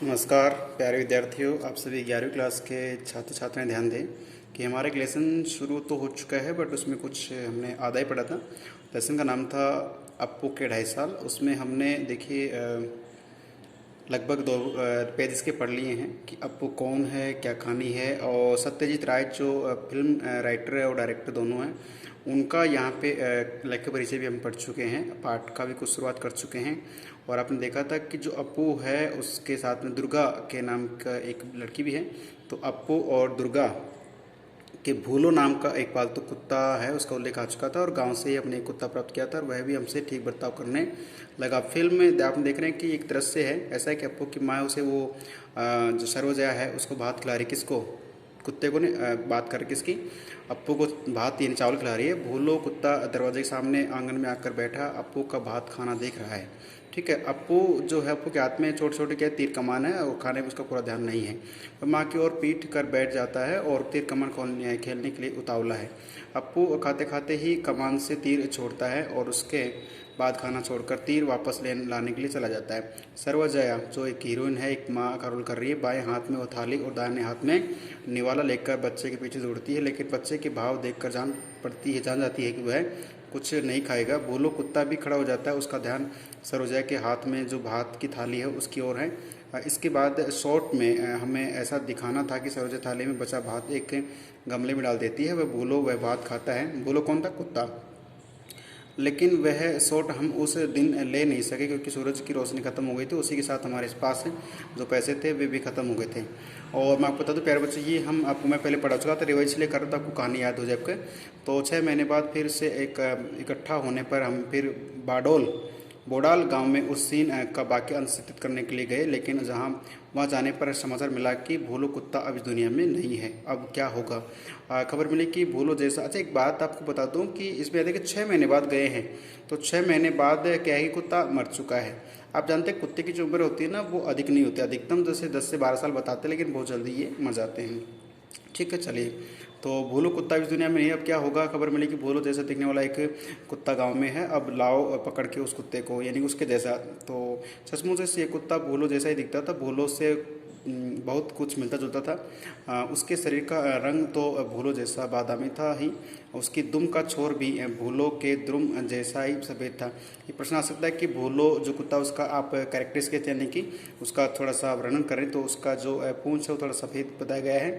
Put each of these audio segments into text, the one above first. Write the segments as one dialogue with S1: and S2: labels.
S1: नमस्कार प्यारे विद्यार्थियों, आप सभी 11वीं क्लास के छात्र छात्राएं ध्यान दें कि हमारा एक लेसन शुरू तो हो चुका है, बट उसमें कुछ हमने आधा ही पढ़ा था। लेसन का नाम था अप्पू के 2.5 साल। उसमें हमने देखिए लगभग 2 पेज के पढ़ लिए हैं कि अप्पू कौन है, क्या कहानी है। और सत्यजीत राय जो फिल्म राइटर है और डायरेक्टर दोनों हैं, उनका यहाँ पे लेखक परिचय भी हम पढ़ चुके हैं, पाठ का भी कुछ शुरुआत कर चुके हैं। और आपने देखा था कि जो अप्पू है उसके साथ में दुर्गा के नाम का एक लड़की भी है। तो अप्पू और दुर्गा कि भूलो नाम का एक पालतू कुत्ता है, उसका उल्लेख आ चुका था और गांव से ही अपने एक कुत्ता प्राप्त किया था और वह भी हमसे ठीक बर्ताव करने लगा। फिल्म में आप देख रहे हैं कि एक दृश्य है ऐसा है कि अप्पू की माँ उसे वो जो सर्वजया है उसको भात खिला रही, किसको, कुत्ते को ने बात कर किसकी, अप्पू को भात यानी चावल खिला रही है। भूलो कुत्ता दरवाजे के सामने आंगन में आकर बैठा अप्पू का भात खाना देख रहा है। ठीक है, अप्पू जो है, अप्पू के हाथ में छोटे छोटे क्या तीर कमान है और खाने में उसका पूरा ध्यान नहीं है। वह माँ की ओर पीट कर बैठ जाता है और तीर कमान खेलने के लिए उतावला है। अप्पू खाते खाते ही कमान से तीर छोड़ता है और उसके बाद खाना छोड़कर तीर वापस लाने के लिए चला जाता है। सर्वजया जो एक हीरोइन है, एक माँ का रोल कर रही है, बाएं हाथ में वो थाली और दाहिने हाथ में निवाला लेकर बच्चे के पीछे दौड़ती है, लेकिन बच्चे के भाव देखकर जान जाती है कि वह कुछ नहीं खाएगा। भूलो कुत्ता भी खड़ा हो जाता है, उसका ध्यान सर्वजया के हाथ में जो भात की थाली है उसकी ओर है। इसके बाद शॉर्ट में हमें ऐसा दिखाना था कि सर्वजया थाली में बचा भात एक गमले में डाल देती है। वह भात खाता है। भूलो कौन था? कुत्ता। लेकिन वह शॉट हम उस दिन ले नहीं सके क्योंकि सूरज की रोशनी खत्म हो गई थी। उसी के साथ हमारे पास जो पैसे थे वे भी खत्म हो गए थे। और मैं आपको बता दूं प्यारे बच्चे, ये हम आपको मैं पहले पढ़ा चुका था, रिवाइज इसलिए कर रहा था आपको कहानी याद हो जाए आपके। तो 6 महीने बाद फिर से एक इकट्ठा होने पर हम फिर बोडाल गांव में उस सीन का बाकी अंश चित्रित करने के लिए गए, लेकिन वहां जाने पर समाचार मिला कि भूलो कुत्ता अब इस दुनिया में नहीं है। अब क्या होगा? खबर मिली कि भूलो जैसा, अच्छा एक बात आपको बता दूं कि इसमें देखिए 6 महीने बाद गए हैं, तो 6 महीने बाद क्या है कि कुत्ता मर चुका है। आप जानते हैं कुत्ते की जो उम्र होती है ना वो अधिक नहीं होती, अधिकतम जैसे 10 से 12 साल बताते हैं, लेकिन बहुत जल्दी ये मर जाते हैं। ठीक है, चलिए। तो भूलो कुत्ता इस दुनिया में नहीं, अब क्या होगा? खबर मिली कि भूलो जैसा दिखने वाला एक कुत्ता गांव में है, अब लाओ पकड़ के उस कुत्ते को, यानी उसके जैसा। तो सचमुच से ये कुत्ता भूलो जैसा ही दिखता था, भूलो से बहुत कुछ मिलता जुलता था। उसके शरीर का रंग तो भूलो जैसा बादामी था ही, उसकी दुम का छोर भी भूलो के दुम जैसा ही सफ़ेद था। ये प्रश्न आ सकता है कि भूलो जो कुत्ता उसका आप कैरेक्टर्स के यानी कि उसका थोड़ा सा वर्णन करें तो उसका जो पूंछ है वो थोड़ा सफ़ेद बताया गया है।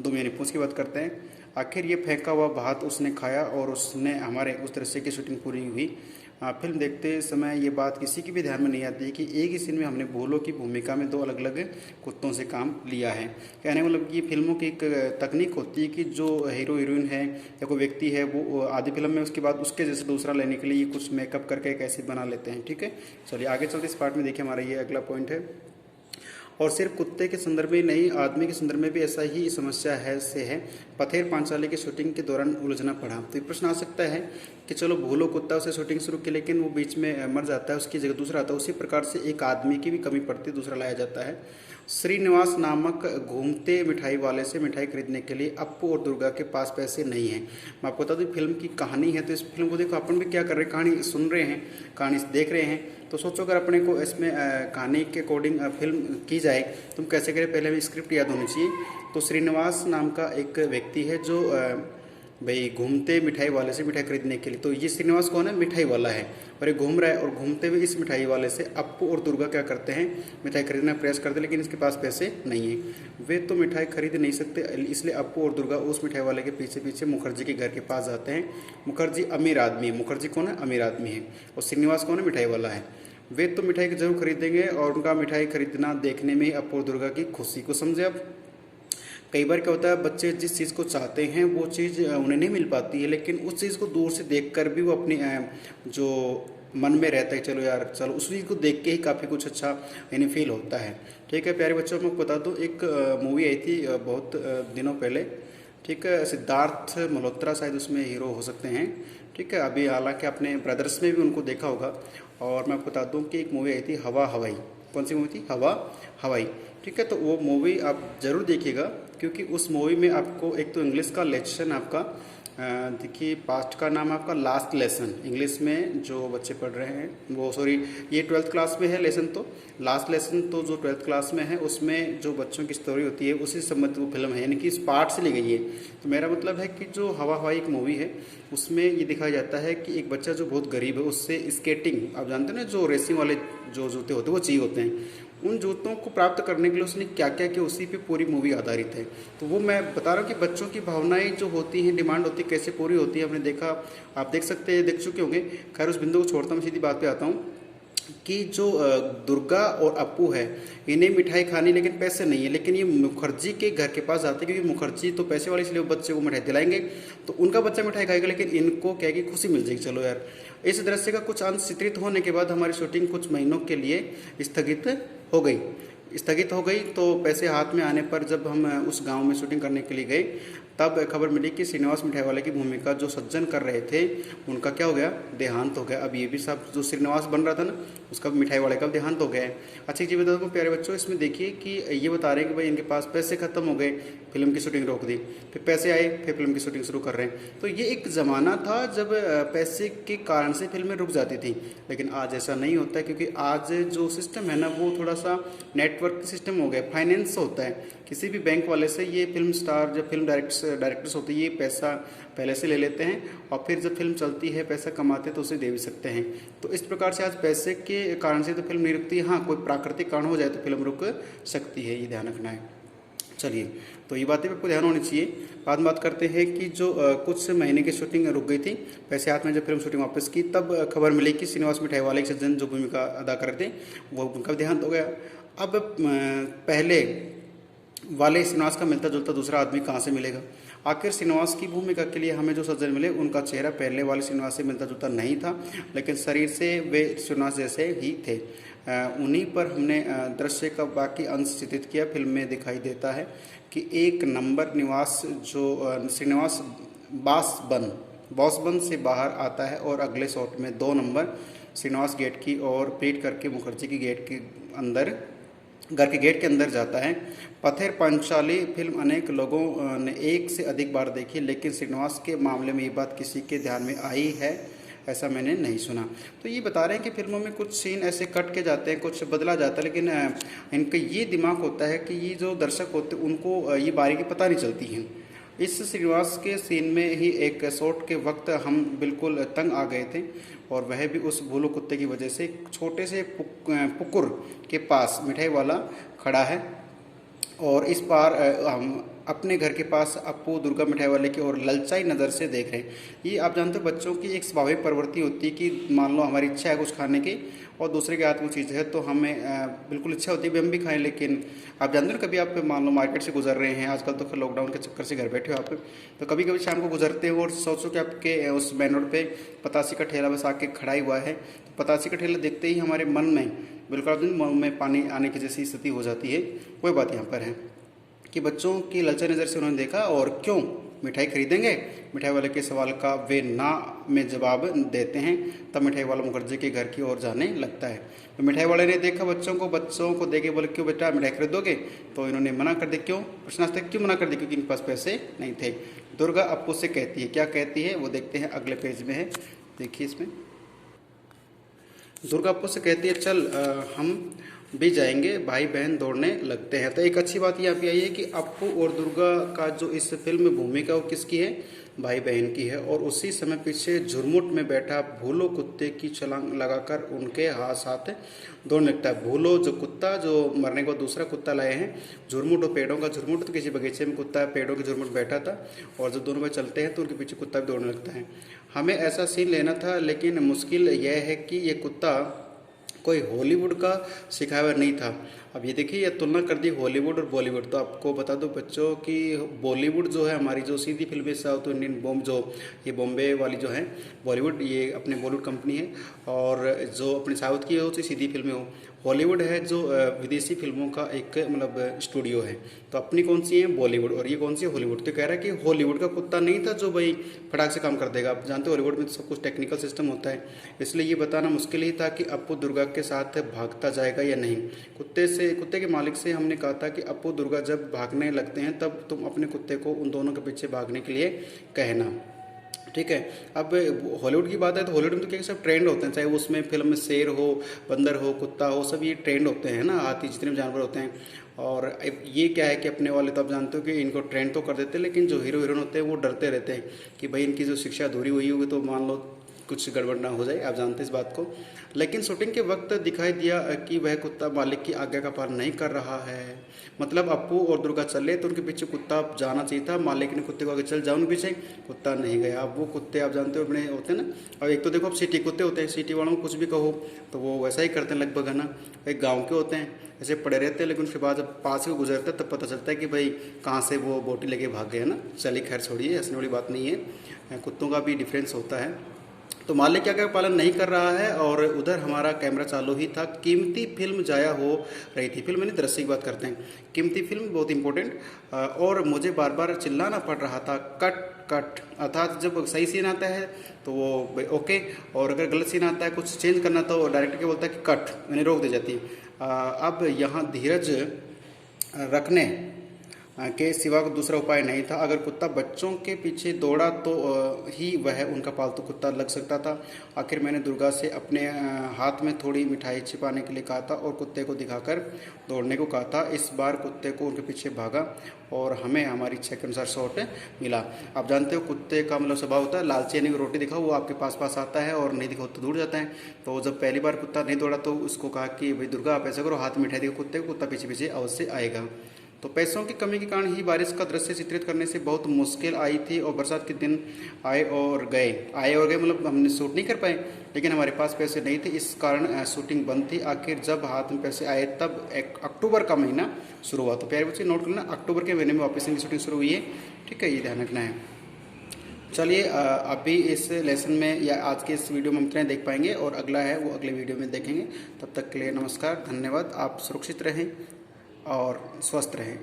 S1: दुम यानी पूंछ की बात करते हैं। आखिर ये फेंका हुआ भात उसने खाया और उसने हमारे उस दृश्य की शूटिंग पूरी हुई। फिल्म देखते समय ये बात किसी की भी ध्यान में नहीं आती कि एक ही सीन में हमने भूलो की भूमिका में 2 अलग अलग कुत्तों से काम लिया है। कहने मतलब कि फिल्मों की एक तकनीक होती है कि जो हीरो हीरोइन है या कोई व्यक्ति है वो आधी फिल्म में उसके बाद उसके जैसे दूसरा लेने के लिए कुछ मेकअप करके एक ऐसे बना लेते हैं। ठीक है, चलिए आगे चलते इस पार्ट में देखिए, हमारा ये अगला पॉइंट है। और सिर्फ कुत्ते के संदर्भ में नहीं, आदमी के संदर्भ में भी ऐसा ही समस्या है। पथेर पांचाली की शूटिंग के दौरान उलझना पड़ा। तो ये प्रश्न आ सकता है कि चलो भूलो कुत्ता उसे शूटिंग शुरू की, लेकिन वो बीच में मर जाता है, उसकी जगह दूसरा आता है। उसी प्रकार से एक आदमी की भी कमी पड़ती, दूसरा लाया जाता है। श्रीनिवास नामक घूमते मिठाई वाले से मिठाई खरीदने के लिए अप्पू और दुर्गा के पास पैसे नहीं हैं। मैं आपको बता दूं फिल्म की कहानी है, तो इस फिल्म को देखो, अपन भी क्या कर रहे हैं, कहानी सुन रहे हैं, कहानी देख रहे हैं। तो सोचो अगर अपने को इसमें कहानी के अकॉर्डिंग फिल्म की जाए तुम कैसे करें, पहले हमें स्क्रिप्ट याद होनी चाहिए। तो श्रीनिवास नाम का एक व्यक्ति है जो भाई घूमते मिठाई वाले से मिठाई खरीदने के लिए, तो ये श्रीनिवास कौन है? मिठाई वाला है, और ये घूम रहा है और घूमते हुए इस मिठाई वाले से अप्पू और दुर्गा क्या करते हैं, मिठाई खरीदने का प्रयास करते हैं, लेकिन इसके पास पैसे नहीं है। वे तो मिठाई खरीद नहीं सकते, इसलिए अप्पू और दुर्गा उस मिठाई वाले के पीछे पीछे मुखर्जी के घर के पास जाते हैं। मुखर्जी अमीर आदमी है, मुखर्जी कौन है? अमीर आदमी है, और श्रीनिवास कौन है? मिठाई वाला है। वे तो मिठाई जरूर खरीदेंगे और उनका मिठाई खरीदना देखने में अप्पू और दुर्गा की खुशी को समझे। अब कई बार क्या होता है, बच्चे जिस चीज़ को चाहते हैं वो चीज़ उन्हें नहीं मिल पाती है, लेकिन उस चीज़ को दूर से देखकर भी वो अपनी जो मन में रहता है, चलो यार चलो, उस चीज़ को देख के ही काफ़ी कुछ अच्छा यानी फील होता है। ठीक है प्यारे बच्चों, मैं बता दूँ एक मूवी आई थी बहुत दिनों पहले। ठीक है, सिद्धार्थ मल्होत्रा शायद उसमें हीरो हो सकते हैं। ठीक है, अभी हालांकि अपने ब्रदर्स में भी उनको देखा होगा। और मैं आपको बता दूं कि एक मूवी आई थी हवा हवाई। कौन सी मूवी थी? हवा हवाई। ठीक है, तो वो मूवी आप ज़रूर देखिएगा, क्योंकि उस मूवी में आपको एक तो इंग्लिश का लेक्शन आपका देखिए पास्ट का नाम है आपका लास्ट लेसन। इंग्लिश में जो बच्चे पढ़ रहे हैं वो सॉरी ये 12th क्लास में है लेसन, तो लास्ट लेसन तो जो 12th क्लास में है उसमें जो बच्चों की स्टोरी होती है उसी से संबंधित वो फिल्म है, यानी कि इस पार्ट से ली गई है। तो मेरा मतलब है कि जो हवा हवाई एक मूवी है उसमें ये दिखाया जाता है कि एक बच्चा जो बहुत गरीब है उससे स्केटिंग, आप जानते हैं ना जो रेसिंग वाले जो जूते होते हैं वो चाहिए होते हैं, उन जूतों को प्राप्त करने के लिए उसने क्या क्या किया उसी पे पूरी मूवी आधारित है। तो वो मैं बता रहा हूँ कि बच्चों की भावनाएं जो होती हैं, डिमांड होती है, कैसे पूरी होती है हमने देखा, आप देख सकते हैं, देख चुके होंगे। खैर उस बिंदु को छोड़ता हूँ, सीधी बात पे आता हूँ कि जो दुर्गा और अप्पू है इन्हें मिठाई खानी लेकिन पैसे नहीं है, लेकिन ये मुखर्जी के घर के पास जाते हैं क्योंकि मुखर्जी तो पैसे वाले, इसलिए वो बच्चे को मिठाई दिलाएंगे, तो उनका बच्चा मिठाई खाएगा लेकिन इनको क्या कि खुशी मिल जाएगी। चलो यार, इस दृश्य का कुछ अंश चित्रित होने के बाद हमारी शूटिंग कुछ महीनों के लिए स्थगित हो गई। तो पैसे हाथ में आने पर जब हम उस गांव में शूटिंग करने के लिए गए तब खबर मिली कि श्रीनिवास मिठाई वाले की भूमिका जो सज्जन कर रहे थे उनका क्या हो गया, देहांत हो गया। अब ये भी सब जो श्रीनिवास बन रहा था ना उसका मिठाई वाले का देहांत हो गया है। अच्छा एक चीज़ बता दूँ प्यारे बच्चों, इसमें देखिए कि ये बता रहे हैं कि भाई इनके पास पैसे खत्म हो गए, फिल्म की शूटिंग रोक दी, फिर पैसे आए, फिर फिल्म की शूटिंग शुरू कर रहे हैं। तो ये एक ज़माना था जब पैसे के कारण से फिल्में रुक जाती थी, लेकिन आज ऐसा नहीं होता है क्योंकि आज जो सिस्टम है ना वो थोड़ा सा नेटवर्क सिस्टम हो गया, फाइनेंस होता है। किसी भी बैंक वाले से ये फिल्म स्टार, जब फिल्म डायरेक्टर्स होते हैं, ये पैसा पहले से ले लेते हैं और फिर जब फिल्म चलती है पैसा कमाते हैं तो उसे दे भी सकते हैं। तो इस प्रकार से आज पैसे के कारण से तो फिल्म नहीं रुकती है, हाँ कोई प्राकृतिक कारण हो जाए तो फिल्म रुक सकती है, ये ध्यान रखना है। चलिए, तो ये बातें आपको ध्यान होनी चाहिए। बाद में बात करते हैं कि जो कुछ महीने की शूटिंग रुक गई थी, पैसे हाथ में जब फिल्म शूटिंग वापस की तब खबर मिली कि श्रीनिवास मिठाई वाले के सज्जन जो भूमिका अदा कर रहे थे वो उनका देहांत हो गया। अब पहले वाले श्रीनिवास का मिलता जुलता दूसरा आदमी कहाँ से मिलेगा? आखिर श्रीनिवास की भूमिका के लिए हमें जो सज्जन मिले उनका चेहरा पहले वाले श्रीनिवास से मिलता जुलता नहीं था, लेकिन शरीर से वे श्रीनिवास जैसे ही थे। उन्हीं पर हमने दृश्य का बाकी अंश चित्रित किया। फिल्म में दिखाई देता है कि एक नंबर निवास जो श्रीनिवास बॉसबन से बाहर आता है और अगले शॉट में 2 नंबर श्रीनिवास गेट की ओर पीट करके मुखर्जी की गेट के अंदर, घर के गेट के अंदर जाता है। पथेर पांचाली फिल्म अनेक लोगों ने एक से अधिक बार देखी, लेकिन श्रीनिवास के मामले में ये बात किसी के ध्यान में आई है ऐसा मैंने नहीं सुना। तो ये बता रहे हैं कि फिल्मों में कुछ सीन ऐसे कट के जाते हैं, कुछ बदला जाता है, लेकिन इनका ये दिमाग होता है कि ये जो दर्शक होते हैं उनको ये बारीकी पता नहीं चलती है। इस श्रीनिवास के सीन में ही एक शॉट के वक्त हम बिल्कुल तंग आ गए थे, और वह भी उस भूलो कुत्ते की वजह से। छोटे से पुकुर के पास मिठाई वाला खड़ा है और इस बार हम अपने घर के पास अप्पू दुर्गा मिठाई वाले की ओर ललचाई नज़र से देख रहे हैं। ये आप जानते हो बच्चों की एक स्वाभाविक प्रवृत्ति होती है कि मान लो हमारी इच्छा है कुछ खाने की और दूसरे के हाथ वो चीज़ है तो हमें बिल्कुल इच्छा होती है भी हम भी खाएं, लेकिन आप जानते हो कभी आप मान लो मार्केट से गुजर रहे हैं, आजकल तो फिर लॉकडाउन के चक्कर से घर बैठे हो आप, तो कभी कभी शाम को गुजरते हो और सोचो कि आपके उस मेन रोड पे पतासी का ठेला बस आके खड़ा ही हुआ है, तो पतासी का ठेला देखते ही हमारे मन में बिल्कुल मन में पानी आने की जैसी स्थिति हो जाती है। कोई बात यहाँ पर है कि बच्चों की ललचा नज़र से उन्होंने देखा और क्यों मिठाई खरीदेंगे, मिठाई वाले के सवाल का वे ना में जवाब देते हैं। तब मिठाई वाला मुखर्जी के घर की ओर जाने लगता है। तो मिठाई वाले ने देखा बच्चों को देखे, बोले क्यों बेटा मिठाई खरीदोगे? तो इन्होंने मना कर दी। क्यों? प्रश्नार्थक क्यों मना कर दी? क्योंकि इनके पास पैसे नहीं थे। दुर्गा अप्पू से कहती है, क्या कहती है वो देखते हैं, अगले पेज में है, देखिए इसमें। दुर्गा अप्पू से कहती है चल हम भी जाएंगे, भाई बहन दौड़ने लगते हैं। तो एक अच्छी बात यहाँ पे आई है कि अप्पू और दुर्गा का जो इस फिल्म में भूमिका वो किसकी है? भाई बहन की है। और उसी समय पीछे झुरमुट में बैठा भूलो कुत्ते की छलांग लगाकर उनके हाथ साथ दौड़ने लगता है। भूलो जो कुत्ता जो मरने के बाद दूसरा कुत्ता लाए हैं, झुरमुट और पेड़ों का झुरमुट, तो किसी बगीचे में कुत्ता पेड़ों के झुरमुट बैठा था और जब दोनों भाई चलते हैं तो उनके पीछे कुत्ता भी दौड़ने लगता है। हमें ऐसा सीन लेना था, लेकिन मुश्किल यह है कि ये कुत्ता कोई हॉलीवुड का सिखाया हुआ नहीं था। अब ये देखिए, ये तुलना कर दी हॉलीवुड और बॉलीवुड। तो आपको बता दो बच्चों कि बॉलीवुड जो है हमारी जो सीधी फिल्में साउथ इंडियन जो ये बॉम्बे वाली जो है बॉलीवुड, ये अपने बॉलीवुड कंपनी है, और जो अपने साउथ की हो सीधी फिल्में हो। हॉलीवुड है जो विदेशी फिल्मों का एक मतलब स्टूडियो है। तो अपनी कौन सी है? बॉलीवुड। और ये कौन सी है? हॉलीवुड। तो कह रहा है कि हॉलीवुड का कुत्ता नहीं था जो भाई फटाक से काम कर देगा। आप जानते हो हॉलीवुड में तो सब कुछ टेक्निकल सिस्टम होता है, इसलिए ये बताना मुश्किल ही था कि अप्पू दुर्गा के साथ भागता जाएगा या नहीं। कुत्ते के मालिक से हमने कहा था कि अप्पू दुर्गा जब भागने लगते हैं तब तुम अपने कुत्ते को उन दोनों के पीछे भागने के लिए कहना। ठीक है। अब हॉलीवुड की बात है तो हॉलीवुड में तो क्या सब ट्रेंड होते हैं, चाहे वो उसमें फिल्म में शेर हो, बंदर हो, कुत्ता हो, सब ये ट्रेंड होते हैं ना, हाथी जितने भी जानवर होते हैं। और अब ये क्या है कि अपने वाले तो आप जानते हो कि इनको ट्रेंड तो कर देते हैं, लेकिन जो हीरो हीरोइन होते हैं वो डरते रहते हैं कि भाई इनकी जो शिक्षा अधूरी हुई होगी तो मान लो कुछ गड़बड़ ना हो जाए, आप जानते हैं इस बात को। लेकिन शूटिंग के वक्त दिखाई दिया कि वह कुत्ता मालिक की आज्ञा का पालन नहीं कर रहा है। मतलब अप्पू और दुर्गा चले तो उनके पीछे कुत्ता जाना चाहिए था, मालिक ने कुत्ते को आगे चल जाओ उनके पीछे, कुत्ता नहीं गया। अब वो कुत्ते आप जानते हो अपने होते हैं ना, अब एक तो देखो अब सिटी कुत्ते होते हैं, सिटी वालों को कुछ भी कहो तो वो वैसा ही करते हैं लगभग, है ना। एक गाँव के होते हैं ऐसे पड़े रहते हैं, लेकिन उसके बाद जब पास से गुजरते हैं तब पता चलता है कि भाई कहाँ से वो बोटी लेके भाग गए, है ना। चलिए खैर छोड़िए, हंसने वाली बात नहीं है, कुत्तों का भी डिफरेंस होता है। तो मालिक क्या पालन नहीं कर रहा है। और उधर हमारा कैमरा चालू ही था, कीमती फिल्म जाया हो रही थी। फिल्म यानी दृश्य की बात करते हैं, कीमती फिल्म बहुत इंपॉर्टेंट। और मुझे बार बार चिल्लाना पड़ रहा था कट कट, अर्थात जब सही सीन आता है तो वो ओके, और अगर गलत सीन आता है कुछ चेंज करना तो डायरेक्टर क्या बोलता है कि कट, यानी रोक दी जाती है। अब यहाँ धीरज रखने के सिवा को दूसरा उपाय नहीं था। अगर कुत्ता बच्चों के पीछे दौड़ा तो ही वह उनका पालतू कुत्ता लग सकता था। आखिर मैंने दुर्गा से अपने हाथ में थोड़ी मिठाई छिपाने के लिए कहा था और कुत्ते को दिखाकर दौड़ने को कहा था। इस बार कुत्ते को उनके पीछे भागा और हमें हमारी इच्छा के अनुसार शॉट मिला। आप जानते हो कुत्ते का मतलब स्वभाव होता है लालची, यानी रोटी दिखाओ वो आपके पास पास आता है और नहीं दिखाओ तो दूर जाता है। तो जब पहली बार कुत्ता नहीं दौड़ा तो उसको कहा कि भाई दुर्गा आप ऐसा करो, हाथ में मिठाई देखो कुत्ते को, कुत्ता पीछे पीछे अवश्य आएगा। तो पैसों की कमी के कारण ही बारिश का दृश्य चित्रित करने से बहुत मुश्किल आई थी और बरसात के दिन आए और गए मतलब हमने शूट नहीं कर पाए, लेकिन हमारे पास पैसे नहीं थे, इस कारण शूटिंग बंद थी। आखिर जब हाथ में पैसे आए तब अक्टूबर का महीना शुरू हुआ। तो प्यारे बच्चे नोट करना, अक्टूबर के महीने में वापस इनकी शूटिंग शुरू हुई है, ठीक है, ये ध्यान रखना है। चलिए अभी इस लेसन में या आज के इस वीडियो में हम इतना देख पाएंगे और अगला है वो अगले वीडियो में देखेंगे। तब तक के लिए नमस्कार, धन्यवाद। आप सुरक्षित रहें और स्वस्थ रहें।